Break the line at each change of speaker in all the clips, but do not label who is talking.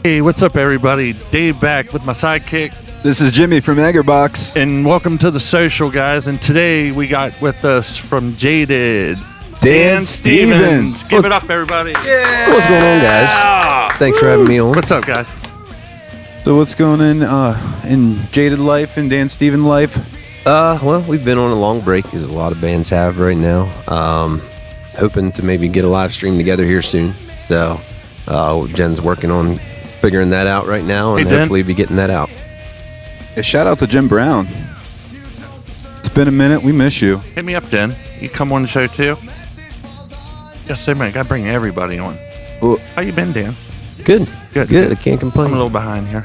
Hey, what's up, everybody? Dave back with my sidekick.
This is Jimmy from Eggerbox.
And welcome to the social, guys. And today we got with us from JADED,
Dan Stevens.
Give it up, everybody.
Yeah.
What's going on, guys? Thanks for having me on.
What's up, guys?
So what's going on in JADED life and Dan Stevens life?
Well, we've been on a long break, as a lot of bands have right now. Hoping to maybe get a live stream together here soon. So Jen's working on figuring that out right now, and hopefully be getting that out.
Yeah, shout out to Jim Brown. It's been a minute. We miss you.
Hit me up, Jen. You come on the show, too? Yes, man. Gotta bring everybody on.
Well,
how you been, Dan?
Good.
Good.
I can't complain.
I'm a little behind here.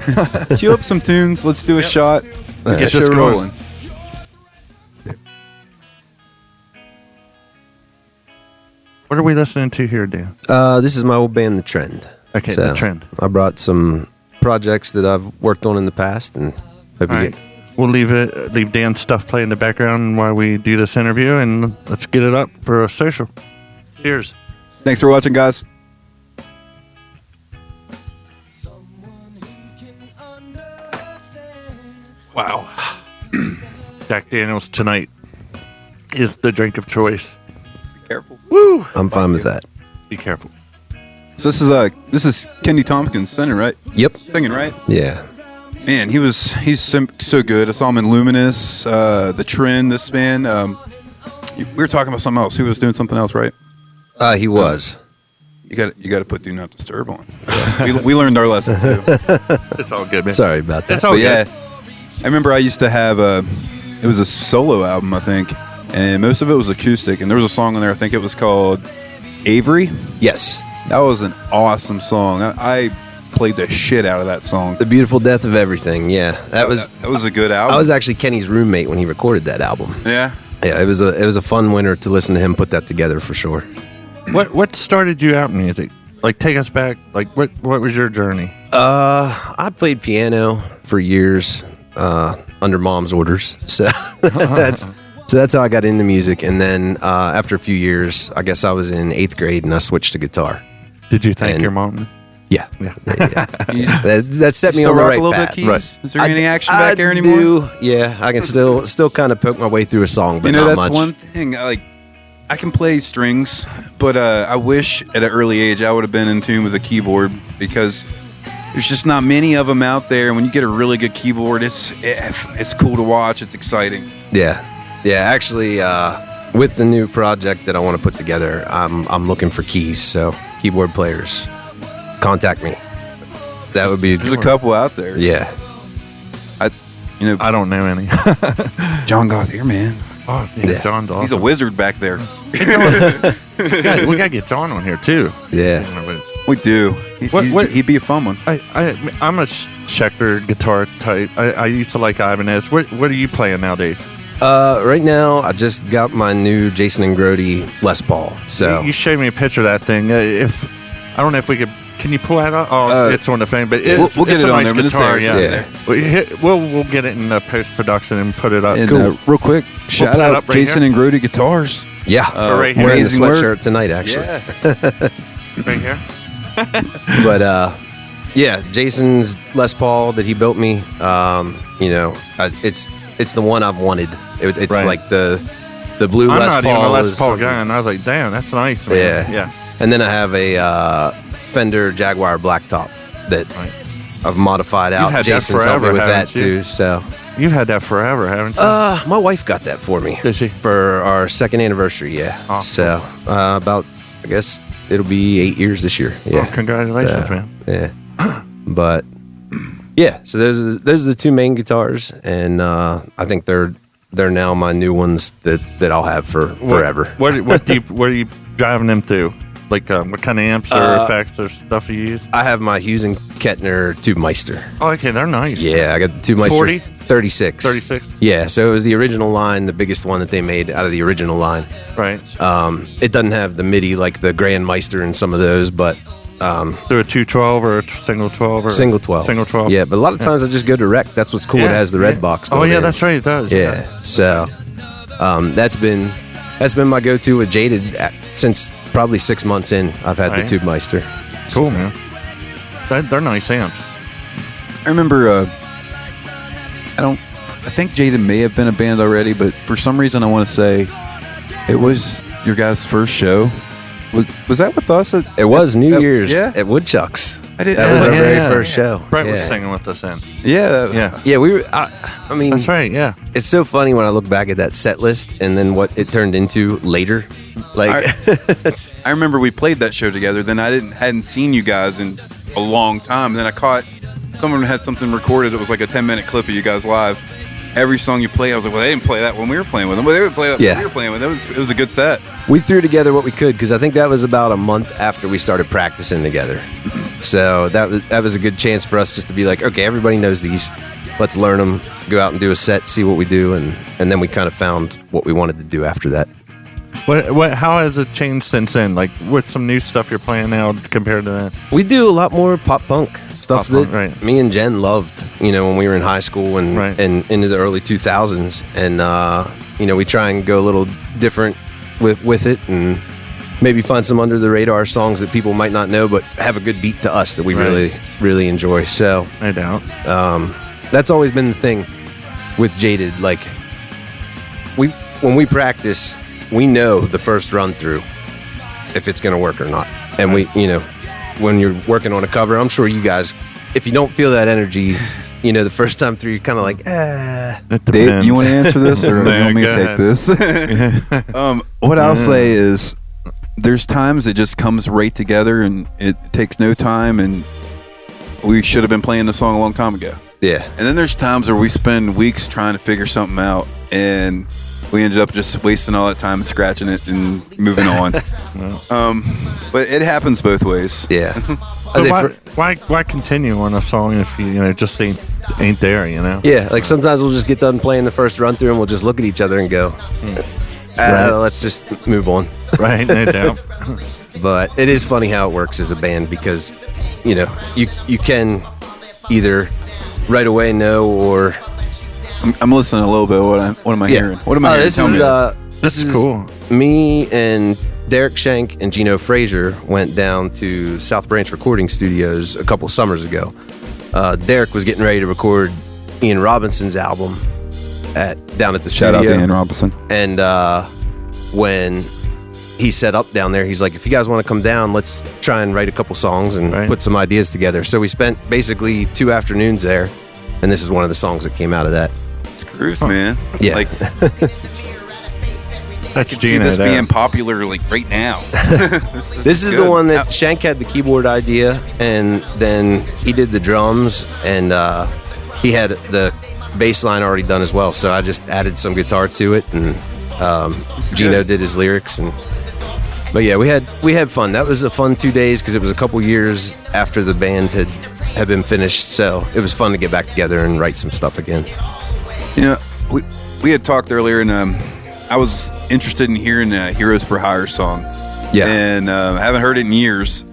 Cue up some tunes. Let's do a shot.
Get
Get
this
show
going.
rolling.
What are we listening to here, Dan?
This is my old band, The Trend.
Okay, The Trend.
I brought some projects that I've worked on in the past, and hope you get.
We'll leave Dan's stuff play in the background while we do this interview, and let's get it up for a social. Cheers.
Thanks for watching, guys.
Wow. Jack Daniels tonight is the drink of choice.
Be careful.
Woo!
I'm fine with that.
Be careful.
So this is Kenny Tompkins singing, right?
Yep.
Singing, right?
Yeah.
Man, he's so good. I saw him in Luminous, The Trend. This band. We were talking about something else. He was doing something else, right?
He was.
You got to put Do Not Disturb on. we learned our lesson too.
It's all good, man.
Sorry about that.
It's all
But
good.
yeah, I remember I used to have it was a solo album, I think, and most of it was acoustic. And there was a song on there, I think it was called Avery.
Yes.
That was an awesome song. I played the shit out of that song.
The Beautiful Death of Everything. Yeah, that was
a good album.
I was actually Kenny's roommate when he recorded that album.
Yeah.
Yeah, it was a fun winter to listen to him put that together for sure.
What started you out in music? Like, take us back. Like, what was your journey?
I played piano for years under mom's orders. So that's how I got into music. And then after a few years, I guess I was in 8th grade and I switched to guitar.
Did you thank your mom?
Yeah.
Yeah.
That set me on the right path.
Right. Is there any action back there anymore?
Yeah, I can still kind of poke my way through a song, but not
that's
much.
one thing. I can play strings, but I wish at an early age I would have been in tune with a keyboard, because there's just not many of them out there. And when you get a really good keyboard, it's cool to watch. It's exciting.
Yeah. Actually, with the new project that I want to put together, I'm looking for keys. So keyboard players, contact me. That would be.
There's a couple out there.
Yeah.
I don't know any.
John Gauthier, man.
Oh, yeah. John's awesome.
He's a wizard back there.
we gotta get John on here too.
Yeah.
We do. He'd be a fun one.
I'm a checker guitar type. I used to like Ibanez. What are you playing nowadays?
Right now, I just got my new Jason INGRODI Les Paul. So
you showed me a picture of that thing. I don't know if we could. Can you pull that out? Oh, it's on the phone, but
we'll get
it's
it
a
on
nice
there.
guitar.
Yeah.
We'll get it in post production and put it up.
And,
cool.
Real quick, shout
put it
out
up right
Jason
here.
INGRODI Guitars.
Yeah,
right here.
wearing the
Amazing work.
sweatshirt tonight, actually.
Yeah.
Right here.
But yeah, Jason's Les Paul that he built me. It's the one I've wanted. It's
Right.
like the blue
I'm
Les
not
Paul.
even a Les
is
Paul
something-
guy, and I was like, damn, that's nice, man.
Yeah. And then I have a Fender Jaguar Blacktop that
Right.
I've modified out.
You've had that
Jason's helped me
forever,
with that
haven't you?
too. So
You've had that forever, haven't you?
my wife got that for me.
Did she?
For our 2nd anniversary, yeah.
Awesome.
So about, I guess it'll be 8 years this year. Yeah.
Oh, congratulations, man.
Yeah. But yeah, so those are the two main guitars, and I think they're now my new ones that I'll have for forever.
What are you driving them through? Like what kind of amps or effects or stuff you use?
I have my Hughes and Kettner Tube Meister.
Oh, okay, they're nice.
Yeah, I got the Tube Meister
40?
36.
36?
Yeah, so it was the original line, the biggest one that they made out of the original line.
Right.
It doesn't have the MIDI like the Grand Meister and some of those, but
Through a 212 or a single 12? Or
single 12.
Single 12.
Yeah, but a lot of times I just go direct. That's what's cool. It has the red box going
Oh, yeah,
in.
that's right. It does.
Yeah, so that's been my go-to with JADED since probably 6 months in. I've had
Right.
the Tube Meister.
Cool, man. They're nice amps.
I remember. I think Jaded may have been a band already, but for some reason I want to say it was your guys' first show. Was that with us?
It was New Year's at Woodchucks. That was our very first show.
Brett was singing with us then.
Yeah. We were. I mean,
that's right. Yeah.
It's so funny when I look back at that set list and then what it turned into later. Like,
I remember we played that show together. Then I hadn't seen you guys in a long time. Then I caught someone had something recorded. It was like a 10-minute clip of you guys live. Every song you played, I was like, well, they didn't play that when we were playing with them. But they would play that when we were playing with them. It was a good set.
We threw together what we could because I think that was about a month after we started practicing together. So that was a good chance for us just to be like, okay, everybody knows these. Let's learn them, go out and do a set, see what we do, and then we kind of found what we wanted to do after that.
How has it changed since then? Like, with some new stuff you're playing now compared to that?
We do a lot more pop punk stuff that me and Jen loved, when we were in high school and into the early 2000s. And, we try and go a little different with it and maybe find some under the radar songs that people might not know but have a good beat to us that we really, really enjoy. So,
I doubt.
That's always been the thing with Jaded. Like, when we practice, we know the first run through if it's going to work or not. And when you're working on a cover, I'm sure you guys, if you don't feel that energy, the first time through, you're kind of like,
Dave, you want to answer this or you want me to take this? What I'll say is there's times it just comes right together and it takes no time and we should have been playing the song a long time ago.
Yeah.
And then there's times where we spend weeks trying to figure something out and we ended up just wasting all that time scratching it and moving on. But it happens both ways.
Yeah.
Why continue on a song if it just ain't there,
Yeah, like sometimes we'll just get done playing the first run through and we'll just look at each other and go, let's just move on.
Right, no doubt.
But it is funny how it works as a band because, you can either right away know or...
I'm listening a little bit. What am I hearing? What am I hearing?
This is
cool.
Me and Derek Schenk and Geno Frazier went down to South Branch Recording Studios a couple summers ago. Derek was getting ready to record Ian Robinson's album down at the studio.
Shout out to Ian Robinson.
And when he set up down there, he's like, if you guys want to come down, let's try and write a couple songs and put some ideas together. So we spent basically 2 afternoons there, and this is one of the songs that came out of that.
It's Cruise, man.
Yeah.
Like, I can see this being popular like right now.
This is the one that Shank had the keyboard idea, and then he did the drums, and he had the bass line already done as well. So I just added some guitar to it, and Geno did his lyrics. But yeah, we had fun. That was a fun 2 days because it was a couple years after the band had been finished. So it was fun to get back together and write some stuff again.
We had talked earlier, and I was interested in hearing Heroes for Hire song.
Yeah.
And I haven't heard it in years.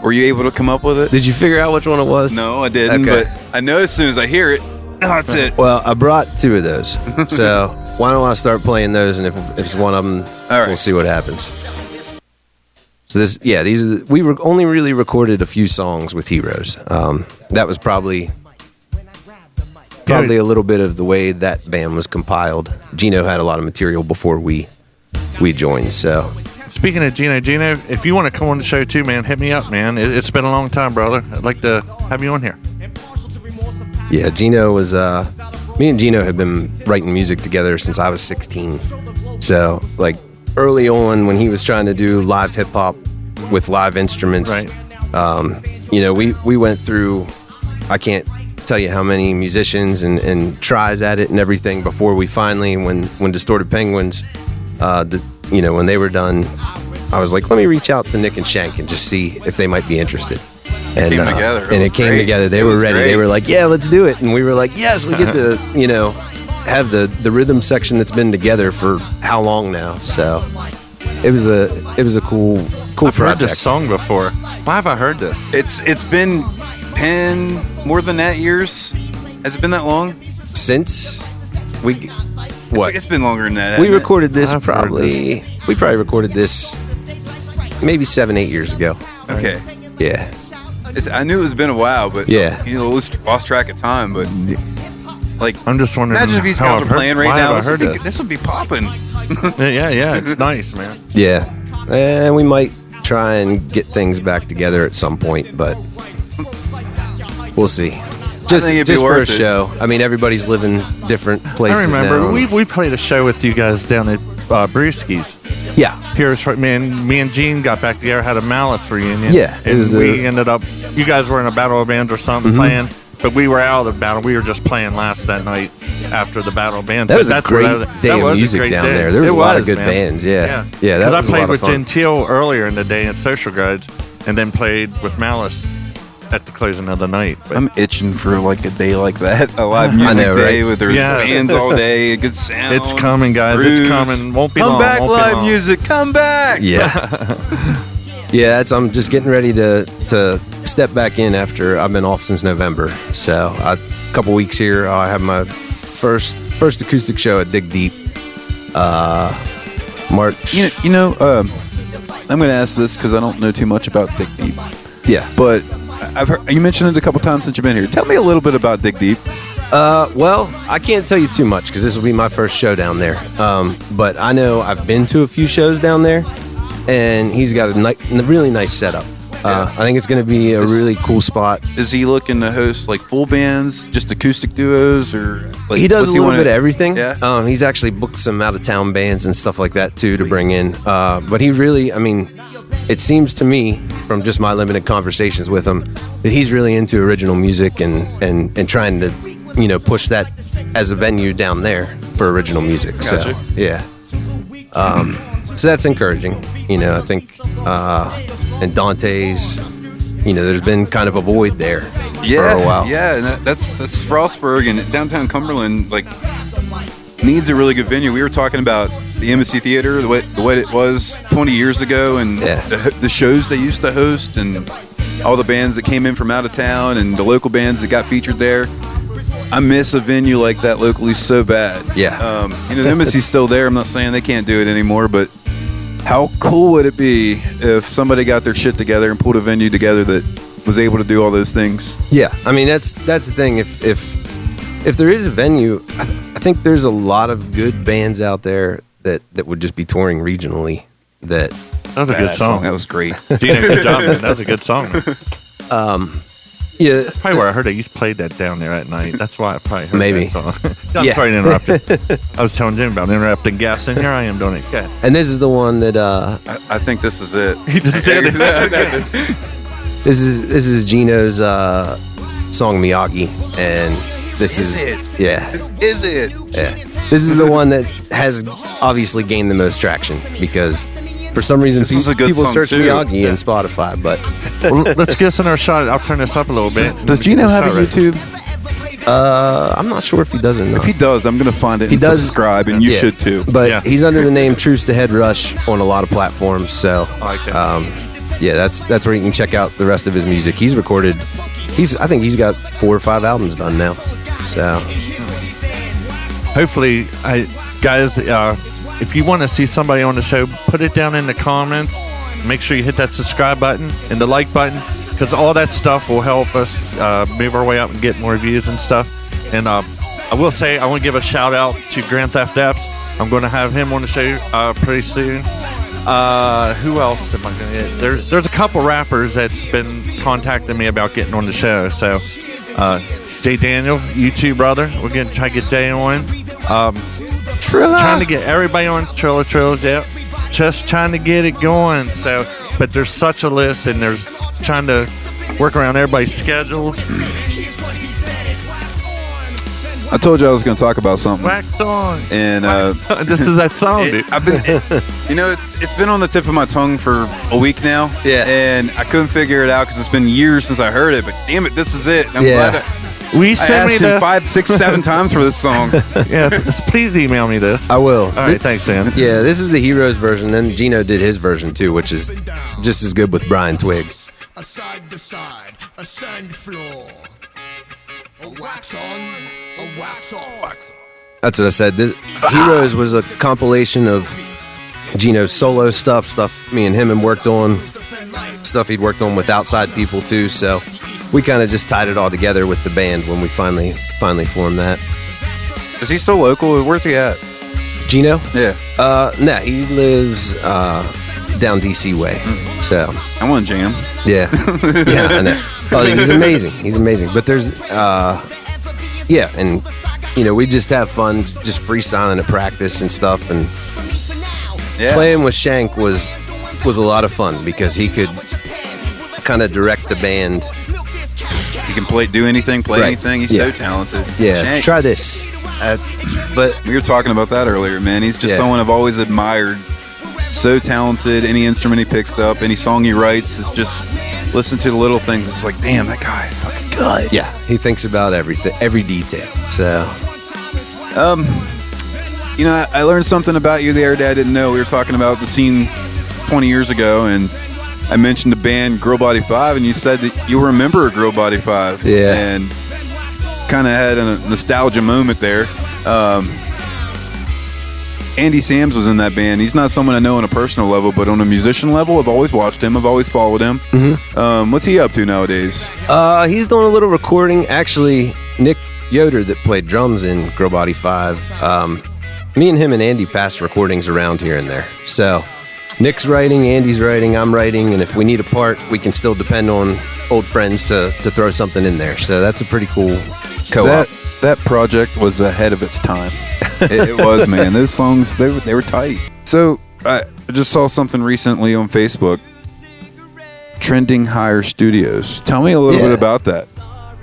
Were you able to come up with it?
Did you figure out which one it was?
No, I didn't.
Okay.
But I know as soon as I hear it, that's it.
Well, I brought 2 of those. So why don't I start playing those? And if it's one of them, we'll see what happens. So we only really recorded a few songs with Heroes. That was probably a little bit of the way that band was compiled. Geno had a lot of material before we joined. So,
speaking of Geno, if you want to come on the show too, man, hit me up, man. It's been a long time, brother. I'd like to have you on here.
Yeah, Geno was. Me and Geno had been writing music together since I was 16. So, like early on, when he was trying to do live hip hop with live instruments, we went through. I can't tell you how many musicians and tries at it and everything before we finally, when Distorted Penguins, when they were done, I was like, let me reach out to Nick and Shank and just see if they might be interested. And it came together. They were ready. Great. They were like, yeah, let's do it. And we were like, yes, we get to, have the rhythm section that's been together for how long now. So it was a cool
I've
project.
Heard this song before. Why have I heard this?
It's been 10 more than that years. Has it been that long?
Since
it's been longer than that.
We recorded this probably. We probably recorded this maybe 7-8 years ago.
Okay.
Yeah.
I knew it's been a while, but
Yeah.
you know, lost track of time. But like,
I'm just wondering.
imagine if these
how
guys
I've
were
heard-
playing right
why
now.
have I heard this?
This would be popping.
Yeah, it's nice, man.
Yeah, and we might try and get things back together at some point, but we'll see. Just
think it'd be
for a
worth it.
show. I mean, everybody's living different places
I remember
now.
we played a show with you guys down at Brewski's.
Yeah,
Pierce, me and Gene got back together, had a Malice reunion.
Yeah, it
and
was
we ended up. You guys were in a battle of bands or something playing, but we were out of the battle. We were just playing last that night after the battle of bands.
that
But
was a
that's where
great day
that
of
was a
music
great
down
day.
there. There was
It
a lot of good
man.
bands. Yeah, that
Because
was
I
a lot
played
of
with
fun.
Gentile earlier in the day at Social Grudge, and then played with Malice at the closing of the night. But
I'm itching for like a day like that, a live music
know,
day
right?
with their
Yeah.
bands all day, a good sound.
it's coming, guys.
grooves.
It's coming. Won't be
Come
long.
back,
Won't be
live
long.
music. Come back.
Yeah, yeah. I'm just getting ready to step back in after I've been off since November. So a couple weeks here, I have my first acoustic show at Dig Deep. March.
I'm going to ask this because I don't know too much about Dig Deep,
Yeah.
but I've heard you mentioned it a couple times since you've been here. Tell me a little bit about Dig Deep.
Well, I can't tell you too much because this will be my first show down there. But I know I've been to a few shows down there, and he's got a really nice setup. I think it's going to be a really cool spot.
Is he looking to host like full bands, just acoustic duos, or like,
He does
what's
a little
wanna-
bit of everything.
Yeah.
He's actually booked some out of town bands and stuff like that too to bring in. But he really, I mean, it seems to me from just my limited conversations with him that he's really into original music and trying to, push that as a venue down there for original music.
Gotcha.
So yeah. So that's encouraging. I think, and Dante's, there's been kind of a void there for a while.
Yeah, and that's Frostburg and downtown Cumberland. Like, needs a really good venue. We were talking about the Embassy Theater, the way it was 20 years ago, and the shows they used to host, and all the bands that came in from out of town, and the local bands that got featured there. I miss a venue like that locally so bad.
Yeah.
The Embassy's still there. I'm not saying they can't do it anymore, but how cool would it be if somebody got their shit together and pulled a venue together that was able to do all those things?
Yeah, I mean that's the thing. If there is a venue, I think there's a lot of good bands out there that would just be touring regionally. That
was a good
Badass
song.
That was great.
Gina, good job, man. That was a good song.
yeah,
Probably where I heard it. You played that down there at night. That's why I probably heard
Maybe.
that song. I'm
Yeah.
sorry to interrupt you. I was telling Jim about interrupting guests, and here I am doing it. Okay.
and this is the one that
I think this is it.
He just did it.
this is Geno's song Miyagi, and this is
it.
yeah.
This is it.
Yeah. This is the one that has obviously gained the most traction because for some reason
This is a good
people
song,
search
too.
Miyagi in Spotify, but
Well, let's give us another shot. I'll turn this up a little bit.
Does Geno have a YouTube?
I'm not sure if he does or not.
If he does, I'm gonna find it
He
and
does-
subscribe, and you
Yeah.
should too.
But
Yeah.
he's under the name TRUCE II Headrush on a lot of platforms, so
like that.
yeah, that's where you can check out the rest of his music. He's recorded. I think he's got 4 or 5 albums done now. So
Hopefully, guys, if you want to see somebody on the show, put it down in the comments. Make sure you hit that subscribe button and the like button, because all that stuff will help us move our way up and get more views and stuff. And I will say, I want to give a shout out to Grand Theft Apps. I'm going to have him on the show pretty soon. Who else am I going to get? There's a couple rappers that's been contacting me about getting on the show. So, Jay Daniel, you too, brother. We're going to try to get Jay on. Trying to get everybody on Trills, yeah. Just trying to get it going. So, but there's such a list, and there's trying to work around everybody's schedules.
I told you I was gonna talk about something,
Wax on.
and
This is that song, dude.
I've been, it's been on the tip of my tongue for a week now.
Yeah.
And I couldn't figure it out because it's been years since I heard it. But damn it, this is it. And I'm
Yeah.
glad
We
I
send me
asked him
this.
5, 6, 7 times for this song.
Yeah, please email me this.
I will.
All right, thanks, Sam.
Yeah, this is the Heroes version. Then Geno did his version too, which is just as good with Brian Twig.
A side to side, a sand floor. A wax on, a wax off.
That's what I said. Heroes was a compilation of Geno's solo stuff me and him worked on. stuff he'd worked on with outside people too. So we kind of just tied it all together with the band when we finally formed that.
Is he still local? Where's he at?
Geno?
Yeah.
Nah, he lives down DC way. So
I want to jam.
yeah, yeah, I know. Oh, he's amazing. He's amazing. But there's, yeah, and you know, we just have fun, just freestyling at practice and stuff, and
Yeah.
playing with Shank was a lot of fun because he could kind of direct the band.
He can do anything, play
Right.
anything. He's
Yeah.
so talented.
Yeah,
Shank,
try this. But
we were talking about that earlier, man. He's just
Yeah.
someone I've always admired. So talented. Any instrument he picks up, any song he writes, it's just listen to the little things. It's like, damn, that guy is fucking good.
yeah, he thinks about everything, every detail. So
You know, I learned something about you the other day I didn't know. We were talking about the scene 20 years ago, and I mentioned the band Girl Body 5, and you said that you were a member of Girl Body 5.
Yeah.
And kind of had a nostalgia moment there. Andy Sams was in that band. He's not someone I know on a personal level, but on a musician level, I've always watched him. I've always followed him. What's he up to nowadays?
he's doing a little recording. Actually, Nick Yoder, that played drums in Girl Body 5, me and him and Andy passed recordings around here and there. So Nick's writing, Andy's writing, I'm writing, and if we need a part, we can still depend on old friends to throw something in there. So that's a pretty cool co-op.
That project was ahead of its time. It was, man. Those songs, they were tight. So I just saw something recently on Facebook. Trending Higher Studios. Tell me a little bit about that.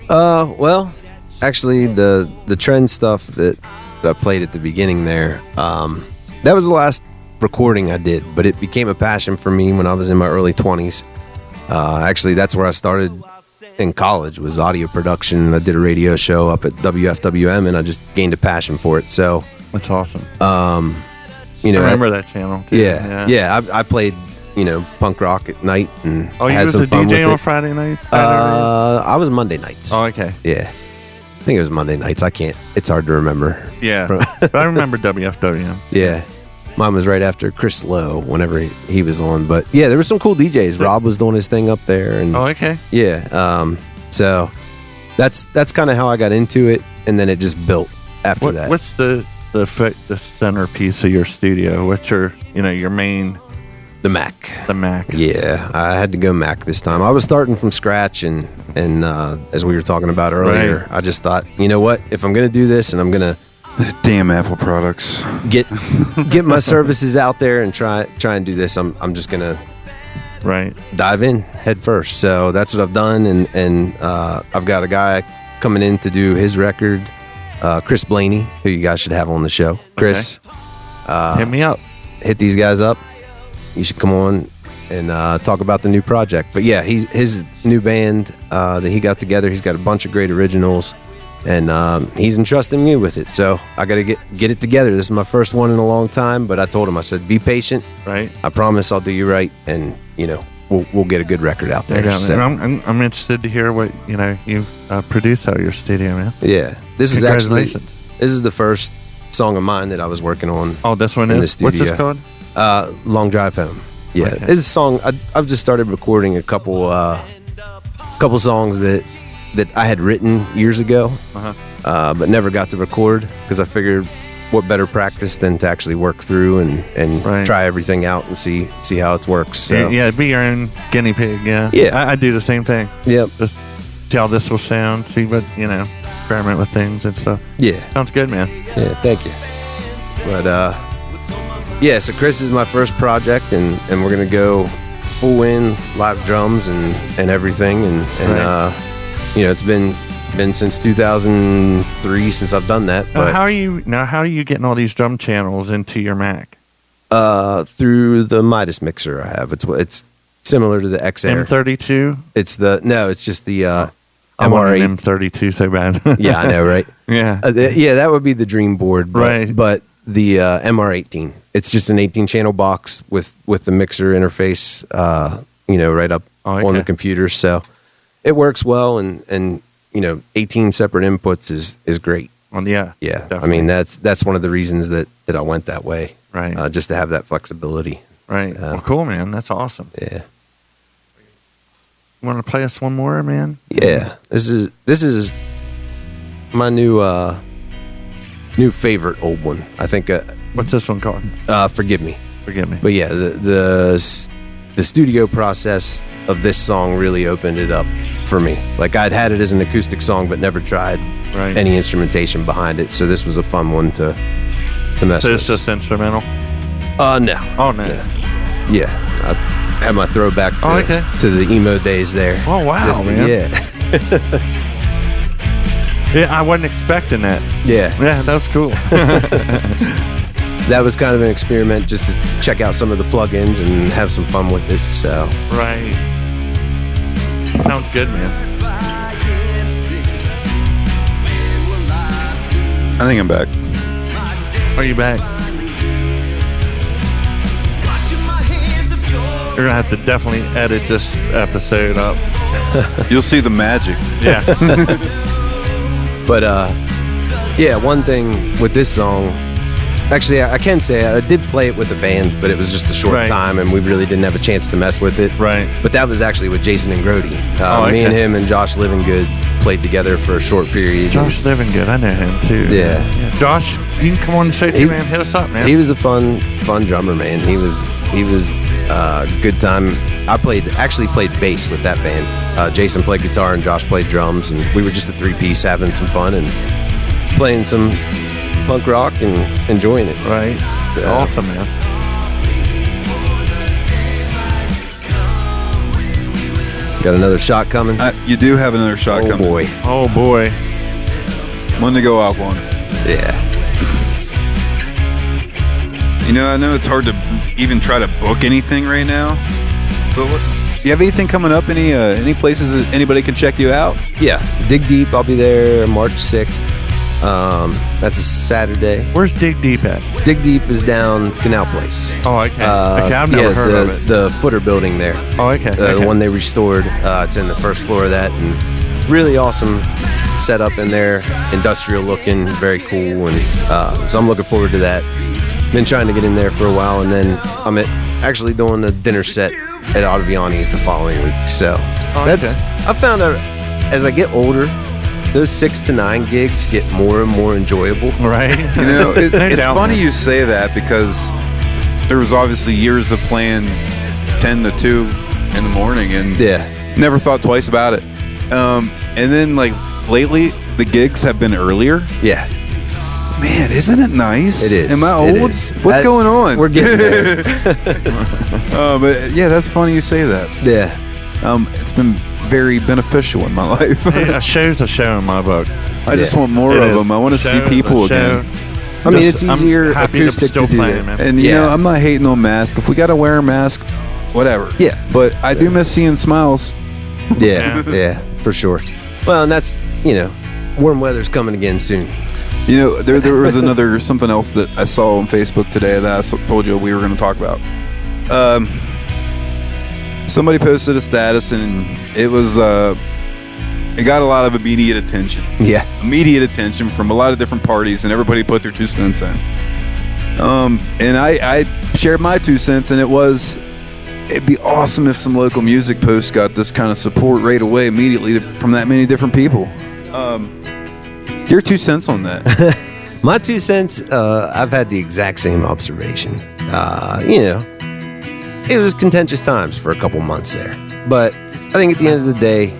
Well, actually, the trend stuff that I played at the beginning there, that was the last recording I did, but it became a passion for me when I was in my early 20s. Actually, that's where I started in college, was audio production. I did a radio show up at WFWM, and I just gained a passion for it. So
That's awesome.
you know,
I remember that channel. Too.
yeah. I played, you know, punk rock at night and
Oh, you
had
was
some
a
fun
DJ
with
on
it.
Friday nights?
I was Monday nights.
Oh, okay.
Yeah, I think it was Monday nights. I can't. It's hard to remember.
Yeah. But I remember WFWM.
Yeah. Mine was right after Chris Lowe, whenever he was on. But yeah, there were some cool DJs. Rob was doing his thing up there, and
Oh, okay.
yeah. So that's kind of how I got into it, and then it just built after that.
What's the centerpiece of your studio? What's your main,
The Mac.
the Mac?
Yeah, I had to go Mac this time. I was starting from scratch, and as we were talking about earlier,
Right.
I just thought, you know what? If I'm gonna do this, and I'm gonna
Damn Apple products.
get my services out there and try and do this, I'm just gonna
Right.
dive in head first. So that's what I've done, and I've got a guy coming in to do his record, CHRIS Blaney, who you guys should have on the show. Chris,
Hit me up.
hit these guys up. You should come on and talk about the new project. But yeah, his new band that he got together, he's got a bunch of great originals, and he's entrusting me with it. So I got to get it together. This is my first one in a long time, but I told him, I said, be patient.
Right.
I promise I'll do you right, and you know, we'll get a good record out there.
Yeah,
So,
and I'm interested to hear what you produce out of your studio, man.
yeah, this is actually
Congratulations.
the first song of mine that I was working on.
Oh, this one
in
is.
the
What's this
studio.
called?
Long Drive Home. Yeah,
Okay.
this is a song I've just started recording a couple songs that I had written years ago, but never got to record because I figured what better practice than to actually work through and
Right.
try everything out and see how it works. So,
Yeah, be your own guinea pig. Yeah.
Yeah.
I do the same thing.
Yep.
Just see how this will sound. See what experiment with things and stuff.
Yeah.
Sounds good, man.
Yeah, thank you. But yeah, so Chris is my first project, and we're gonna go full in live drums and everything, and
Right.
it's been since 2003 since I've done that.
Now,
But
how are you getting all these drum channels into your Mac?
through the Midas mixer I have, it's similar to the XR.
M32.
It's just the
I want an
MR8.
M32 so bad.
Yeah, I know, right?
Yeah.
Yeah, that would be the dream board, but,
Right.
But the MR18, it's just an 18-channel box with the mixer interface, right up on the computer. So it works well, and 18 separate inputs is great.
Well, yeah.
Yeah,
Definitely.
I mean that's one of the reasons that I went that way,
Right.
just to have that flexibility.
Right. Well, cool, man. That's awesome.
Yeah.
You want to play us one more, man?
Yeah, this is my new favorite old one. I think.
What's this one called?
Forgive Me.
Forgive Me.
But yeah, the studio process of this song really opened it up for me. Like I'd had it as an acoustic song, but never tried any instrumentation behind it. So this was a fun one to mess
So
with.
it's just instrumental?
No.
Oh, no.
Yeah, I had my throwback to the emo days there.
Oh, wow, man.
Yeah.
Yeah, I wasn't expecting that.
Yeah.
Yeah, that was cool.
That was kind of an experiment just to check out some of the plugins and have some fun with it. So
Right. Sounds good, man.
I think I'm back.
Are you back? You're gonna have to definitely edit this episode up.
You'll see the magic.
Yeah.
But yeah, one thing with this song, actually I can say I did play it with a band, but it was just a short time and we really didn't have a chance to mess with it.
Right.
But that was actually with Jason Ingrodi.
Okay.
Me and him and Josh Livingood played together for a short period.
Josh Livingood, I know him too.
Yeah.
Josh, you can come on the show too, man. Hit us up, man.
He was a fun drummer, man. He was good time. I actually played bass with that band. Jason played guitar and Josh played drums, and we were just a 3-piece having some fun and playing some punk rock and enjoying it.
Right. Awesome, man.
Got another shot coming.
You do have another shot coming.
Oh boy.
Oh boy.
One to go out on.
Yeah.
You know, I know it's hard to even try to book anything right now, but you have anything coming up? Any places that anybody can check you out?
Yeah. Dig Deep. I'll be there March 6th. That's a Saturday.
Where's Dig Deep at?
Dig Deep is down Canal Place.
Oh, okay. Okay, I've never heard of it.
The footer building there.
Oh, okay.
The one they restored. It's in the first floor of that, and really awesome setup in there. Industrial looking, very cool, and so I'm looking forward to that. Been trying to get in there for a while, and then I'm actually doing a dinner set at Ottaviani's the following week. So I found out as I get older, those 6 to 9 gigs get more and more enjoyable.
Right.
You know, it's funny you say that because there was obviously years of playing 10 to 2 in the morning and never thought twice about it. And then like lately, the gigs have been earlier.
Yeah.
Man, isn't it nice?
It is.
Am I old? What's going on?
We're getting there.
But yeah, that's funny you say that.
Yeah.
It's been very beneficial in my life.
Hey, a show's a show in my book.
I just want more of them. I want to see people again.
I mean, it's easier acoustic to do
playing,
that.
man.
And you know, I'm not hating on masks. If we got to wear a mask, whatever.
Yeah.
But I do miss seeing smiles.
Yeah, for sure. Well, and that's, warm weather's coming again soon.
You know, there was something else that I saw on Facebook today that I told you we were going to talk about. Somebody posted a status and it was it got a lot of immediate attention.
Yeah.
Immediate attention from a lot of different parties, and everybody put their 2 cents in. And I shared my 2 cents, and it'd be awesome if some local music posts got this kind of support right away, immediately from that many different people. Your 2 cents on that?
My 2 cents, I've had the exact same observation. It was contentious times for a couple months there. But I think at the end of the day,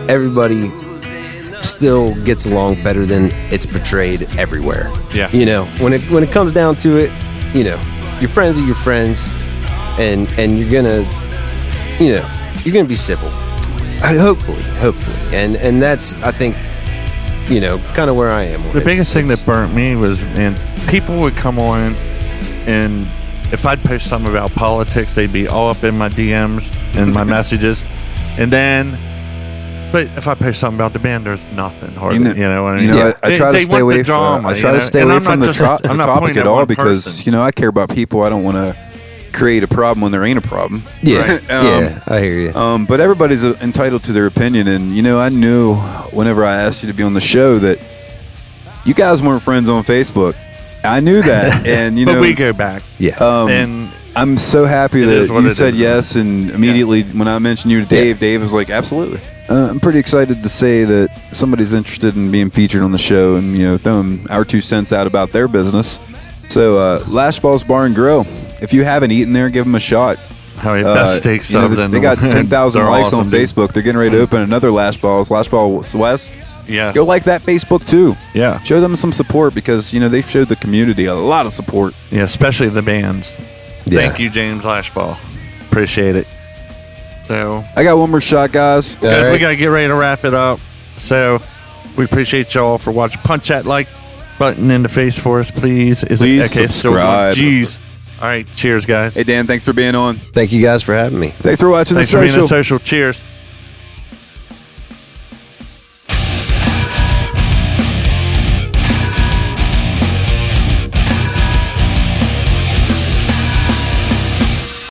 everybody still gets along better than it's portrayed everywhere.
Yeah.
When it comes down to it, your friends are your friends, and you're gonna be civil. Hopefully. And that's, I think, kind of where I am.
The biggest thing that burnt me was, man, people would come on, and if I'd post something about politics, they'd be all up in my DMs and my messages. But if I post something about the band, there's nothing hardly. You know what I mean?
I try to stay away from. I try to stay away from the topic at all because I care about people. I don't want to create a problem when there ain't a problem.
Yeah, yeah, I hear you.
But everybody's entitled to their opinion, and I knew whenever I asked you to be on the show that you guys weren't friends on Facebook. I knew that, and
but we go back.
Yeah.
And
I'm so happy
It
that
is what
you
it
said
is.
yes, and immediately when I mentioned you to Dave was like, absolutely.
I'm pretty excited to say that somebody's interested in being featured on the show and, you know, throwing our 2 cents out about their business. So, Lash Balls Bar and Grill. If you haven't eaten there, give them a shot.
How many best steak
You know,
subs in
they
the
got
world.
10,000
They're
likes
awesome,
on
dude.
Facebook. They're getting ready to open another Lash Balls West.
Yeah.
Go like that Facebook too.
Yeah.
Show them some support because, you know, they've showed the community a lot of support.
Yeah, especially the bands.
Yeah.
Thank you, James Lashball. Appreciate it. So,
I got one more shot, guys.
guys,
right.
we got to get ready to wrap it up. So, we appreciate y'all for watching. Punch that like button in the face for us, please.
Please
okay, it's still
subscribe.
going. Jeez. All right, cheers, guys.
Hey, Dan, thanks for being on.
Thanks for having me.
Thanks for watching
Thanks
the
for being
social.
on social. Cheers.